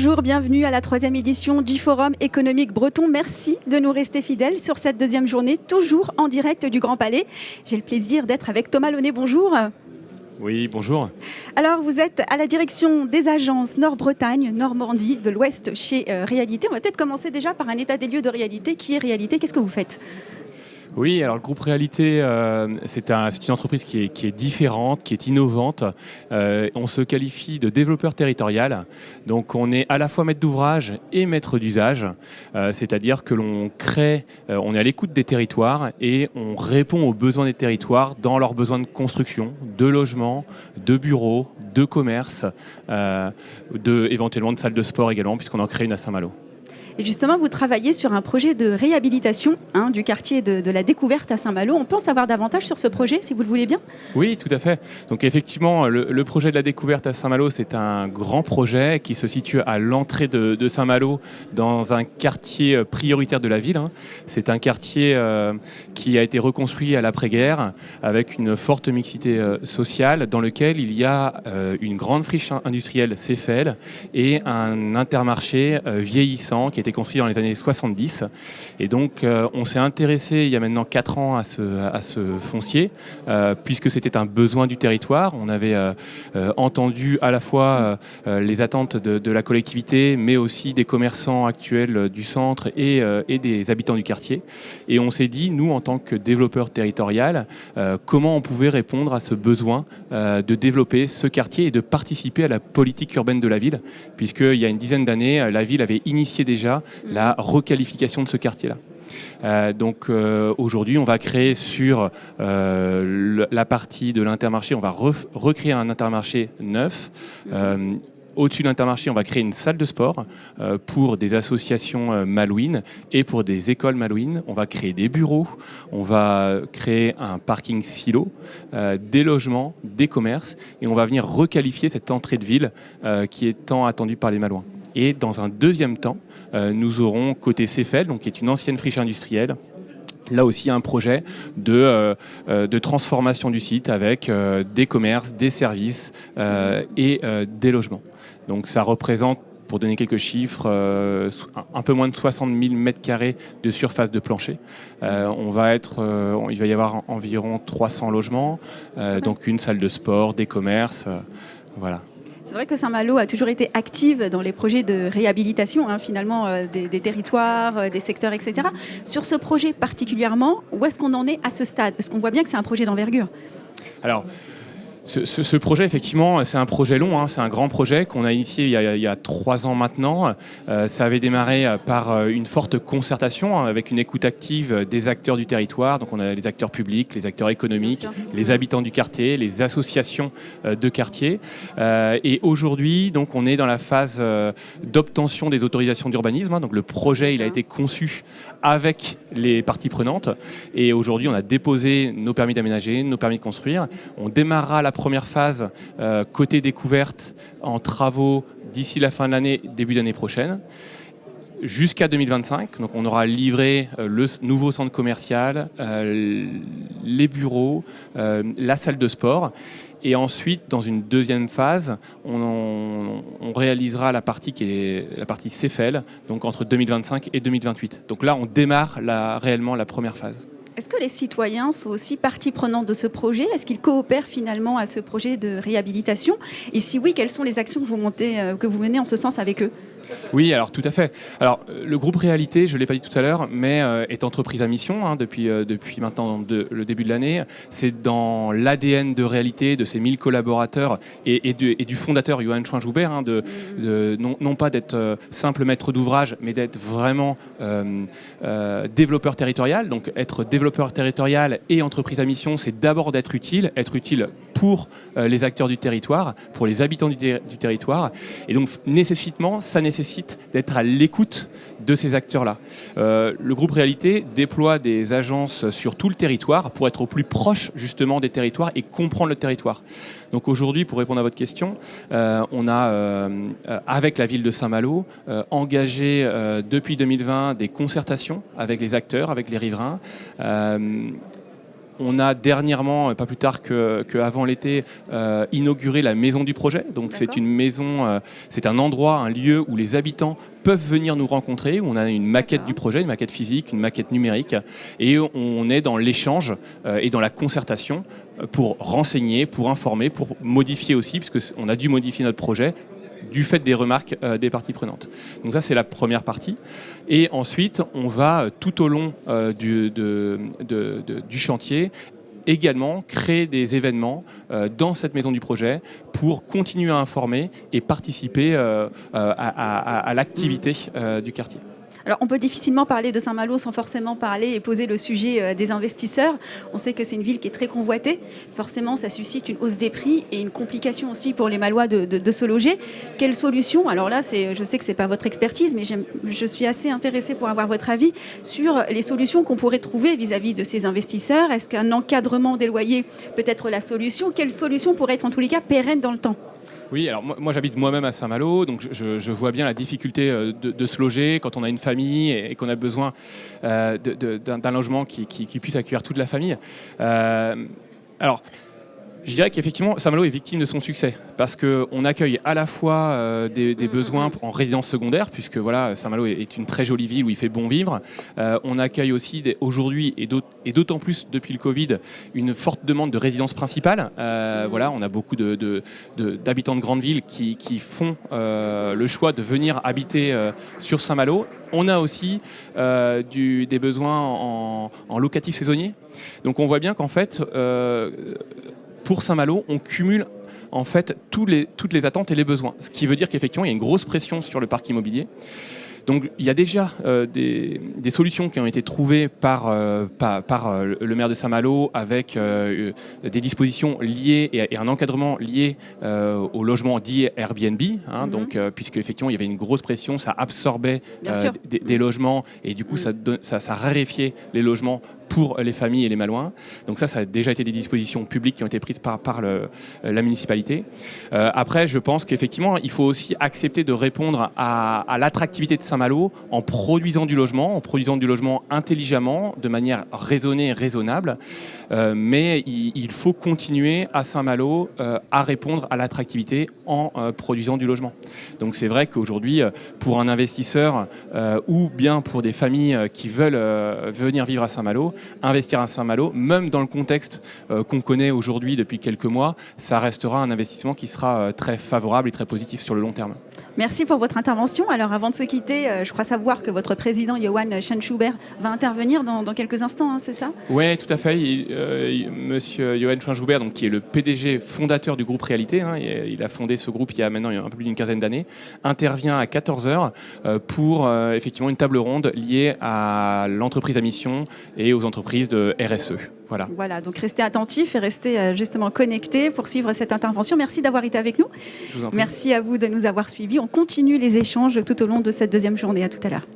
Bonjour, bienvenue à la 3e édition du Forum économique breton. Merci de nous rester fidèles sur cette deuxième journée, toujours en direct du Grand Palais. J'ai le plaisir d'être avec Thomas Launay. Bonjour. Oui, bonjour. Alors, vous êtes à la direction des agences Nord-Bretagne, Normandie, de l'Ouest chez Réalité. On va peut-être commencer déjà par un état des lieux de Réalité. Qui est Réalité? Qu'est-ce que vous faites? Oui, alors le groupe Réalité, c'est une entreprise qui est différente, qui est innovante. On se qualifie de développeur territorial. Donc on est à la fois maître d'ouvrage et maître d'usage. C'est-à-dire que l'on crée, on est à l'écoute des territoires et on répond aux besoins des territoires dans leurs besoins de construction, de logement, de bureaux, de commerce, éventuellement de salles de sport également, puisqu'on en crée une à Saint-Malo. Et justement, vous travaillez sur un projet de réhabilitation du quartier de la Découverte à Saint-Malo. On pense savoir davantage sur ce projet, si vous le voulez bien. Oui, tout à fait. Donc effectivement, le projet de la Découverte à Saint-Malo, c'est un grand projet qui se situe à l'entrée de Saint-Malo, dans un quartier prioritaire de la ville. C'est un quartier qui a été reconstruit à l'après-guerre, avec une forte mixité sociale, dans lequel il y a une grande friche industrielle CFL et un intermarché vieillissant qui a été construit dans les années 70. Et donc, on s'est intéressé il y a maintenant 4 ans à ce foncier, puisque c'était un besoin du territoire. On avait entendu à la fois les attentes de la collectivité, mais aussi des commerçants actuels du centre et des habitants du quartier. Et on s'est dit, nous, en tant que développeur territorial, comment on pouvait répondre à ce besoin de développer ce quartier et de participer à la politique urbaine de la ville, puisqu'il y a une dizaine d'années, la ville avait initié déjà la requalification de ce quartier-là. Donc aujourd'hui, on va créer sur la partie de l'Intermarché, on va recréer un Intermarché neuf. Au-dessus de l'Intermarché, on va créer une salle de sport pour des associations malouines et pour des écoles malouines. On va créer des bureaux, on va créer un parking silo, des logements, des commerces, et on va venir requalifier cette entrée de ville qui est tant attendue par les Malouins. Et dans un deuxième temps, nous aurons côté CFL, donc qui est une ancienne friche industrielle. Là aussi, un projet de transformation du site avec des commerces, des services et des logements. Donc ça représente, pour donner quelques chiffres, un peu moins de 60 000 m² de surface de plancher. Il va y avoir environ 300 logements, donc une salle de sport, des commerces, voilà. C'est vrai que Saint-Malo a toujours été active dans les projets de réhabilitation, finalement, des territoires, des secteurs, etc. Sur ce projet particulièrement, où est-ce qu'on en est à ce stade? Parce qu'on voit bien que c'est un projet d'envergure. Alors, ce projet, effectivement, c'est un projet long, c'est un grand projet qu'on a initié il y a 3 ans maintenant. Ça avait démarré par une forte concertation avec une écoute active des acteurs du territoire. Donc on a les acteurs publics, les acteurs économiques, les habitants du quartier, les associations de quartier. Et aujourd'hui, donc, on est dans la phase d'obtention des autorisations d'urbanisme. Donc le projet, il a été conçu avec les parties prenantes. Et aujourd'hui, on a déposé nos permis d'aménager, nos permis de construire. On démarrera la première phase côté découverte en travaux d'ici la fin de l'année, début d'année prochaine, jusqu'à 2025. Donc on aura livré le nouveau centre commercial, les bureaux, la salle de sport. Et ensuite, dans une deuxième phase, on réalisera la partie qui est la partie CFL, donc entre 2025 et 2028. Donc là, on démarre réellement la première phase. Est-ce que les citoyens sont aussi partie prenante de ce projet? Est-ce qu'ils coopèrent finalement à ce projet de réhabilitation? Et si oui, quelles sont les actions que vous menez en ce sens avec eux? Oui, alors tout à fait. Alors le groupe Réalité, je ne l'ai pas dit tout à l'heure, mais est entreprise à mission depuis maintenant le début de l'année. C'est dans l'ADN de Réalité, de ses 1000 collaborateurs et du fondateur Johan Chouin-Joubert, non pas d'être simple maître d'ouvrage, mais d'être vraiment développeur territorial. Donc être développeur territorial et entreprise à mission, c'est d'abord être utile pour les acteurs du territoire, pour les habitants du territoire. Et donc ça nécessite d'être à l'écoute de ces acteurs-là. Le groupe Réalité déploie des agences sur tout le territoire pour être au plus proche justement des territoires et comprendre le territoire. Donc aujourd'hui, pour répondre à votre question, on a, avec la ville de Saint-Malo, engagé depuis 2020 des concertations avec les acteurs, avec les riverains, On a dernièrement, pas plus tard qu'avant l'été, inauguré la maison du projet. Donc c'est une maison, c'est un endroit, un lieu où les habitants peuvent venir nous rencontrer, où on a une maquette du projet, une maquette physique, une maquette numérique, et on est dans l'échange et dans la concertation pour renseigner, pour informer, pour modifier aussi, puisqu'on a dû modifier notre projet du fait des remarques des parties prenantes. Donc ça, c'est la première partie. Et ensuite, on va tout au long du chantier également créer des événements dans cette maison du projet pour continuer à informer et participer à l'activité du quartier. Alors, on peut difficilement parler de Saint-Malo sans forcément parler et poser le sujet des investisseurs. On sait que c'est une ville qui est très convoitée. Forcément, ça suscite une hausse des prix et une complication aussi pour les Malois de se loger. Quelle solution? Alors là, je sais que ce n'est pas votre expertise, mais je suis assez intéressée pour avoir votre avis sur les solutions qu'on pourrait trouver vis-à-vis de ces investisseurs. Est-ce qu'un encadrement des loyers peut être la solution? Quelle solution pourrait être en tous les cas pérenne dans le temps? Oui, alors moi j'habite moi-même à Saint-Malo, donc je vois bien la difficulté de se loger quand on a une famille et qu'on a besoin d'un logement qui puisse accueillir toute la famille. Alors, je dirais qu'effectivement, Saint-Malo est victime de son succès parce qu'on accueille à la fois des besoins en résidence secondaire, puisque voilà, Saint-Malo est une très jolie ville où il fait bon vivre. On accueille aussi aujourd'hui, et d'autant plus depuis le Covid, une forte demande de résidence principale. Voilà, on a beaucoup d'habitants de grandes villes qui font le choix de venir habiter sur Saint-Malo. On a aussi des besoins en locatif saisonnier. Donc on voit bien qu'en fait, pour Saint-Malo, on cumule en fait toutes les attentes et les besoins. Ce qui veut dire qu'effectivement, il y a une grosse pression sur le parc immobilier. Donc il y a déjà des solutions qui ont été trouvées par le maire de Saint-Malo avec des dispositions liées et un encadrement lié au logement dit Airbnb. Donc, puisque effectivement il y avait une grosse pression, ça absorbait des logements et du coup ça raréfiait les logements pour les familles et les Malouins. Donc ça a déjà été des dispositions publiques qui ont été prises par la municipalité. Après, je pense qu'effectivement, il faut aussi accepter de répondre à l'attractivité de Saint-Malo en produisant du logement intelligemment, de manière raisonnée et raisonnable. Mais il faut continuer à Saint-Malo à répondre à l'attractivité en produisant du logement. Donc c'est vrai qu'aujourd'hui, pour un investisseur ou bien pour des familles qui veulent venir vivre à Saint-Malo, investir à Saint-Malo, même dans le contexte qu'on connaît aujourd'hui depuis quelques mois, ça restera un investissement qui sera très favorable et très positif sur le long terme. Merci pour votre intervention. Alors avant de se quitter, je crois savoir que votre président Johan Schwan-Schubert va intervenir dans quelques instants, c'est ça? Oui, tout à fait. Monsieur Johan Schwan-Schubert, qui est le PDG fondateur du groupe Réalité, il a fondé ce groupe il y a maintenant un peu plus d'une quinzaine d'années, intervient à 14h pour effectivement une table ronde liée à l'entreprise à mission et aux entreprises de RSE. Voilà, donc restez attentifs et restez justement connectés pour suivre cette intervention. Merci d'avoir été avec nous. Je vous en prie. Merci à vous de nous avoir suivis. On continue les échanges tout au long de cette deuxième journée. À tout à l'heure.